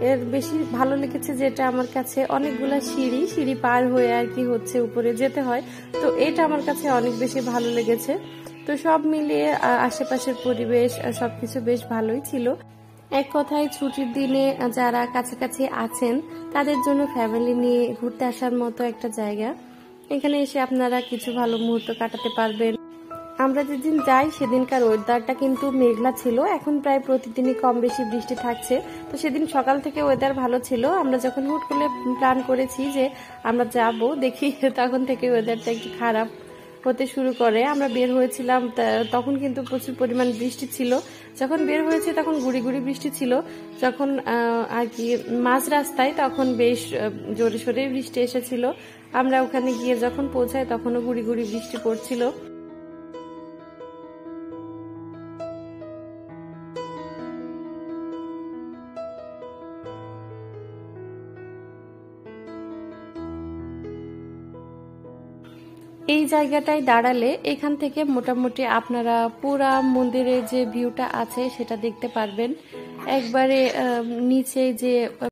এর বেশি ভালো লেগেছে যেটা আমার কাছে অনেকগুলা সিঁড়ি পার হয়ে আর কি হচ্ছে উপরে যেতে হয়, তো এটা আমার কাছে অনেক বেশি ভালো লেগেছে। তো সব মিলিয়ে আশেপাশের পরিবেশ সবকিছু বেশ ভালোই ছিল। এক কথায় ছুটির দিনে যারা কাছাকাছি আছেন তাদের জন্য ফ্যামিলি নিয়ে ঘুরতে আসার মতো একটা জায়গা। এখানে এসে আপনারা কিছু ভালো মুহূর্ত কাটাতে পারবেন। আমরা যেদিন যাই সেদিনকার ওয়েদারটা কিন্তু মেঘলা ছিল, এখন প্রায় প্রতিদিনই কম বেশি বৃষ্টি থাকছে। তো সেদিন সকাল থেকে ওয়েদার ভালো ছিল, আমরা যখন হুট করে প্ল্যান করেছি যে আমরা যাব দেখি তখন থেকে ওয়েদারটা একটু খারাপ হতে শুরু করে। আমরা বের হয়েছিলাম তখন কিন্তু প্রচুর পরিমাণ বৃষ্টি ছিল, যখন বের হয়েছে তখন গুড়ি গুড়ি বৃষ্টি ছিল, যখন আর কি মাঝ রাস্তায় তখন বেশ জোরে সোরে বৃষ্টি এসেছিল। আমরা ওখানে গিয়ে যখন পৌঁছাই তখনও গুড়ি গুড়ি বৃষ্টি পড়ছিল। এই জায়গাটায় দাঁড়ালে এখান থেকে মোটামুটি আপনারা পুরা মন্দিরের যে ভিউটা আছে সেটা দেখতে পারবেন। একবারে নিচে যে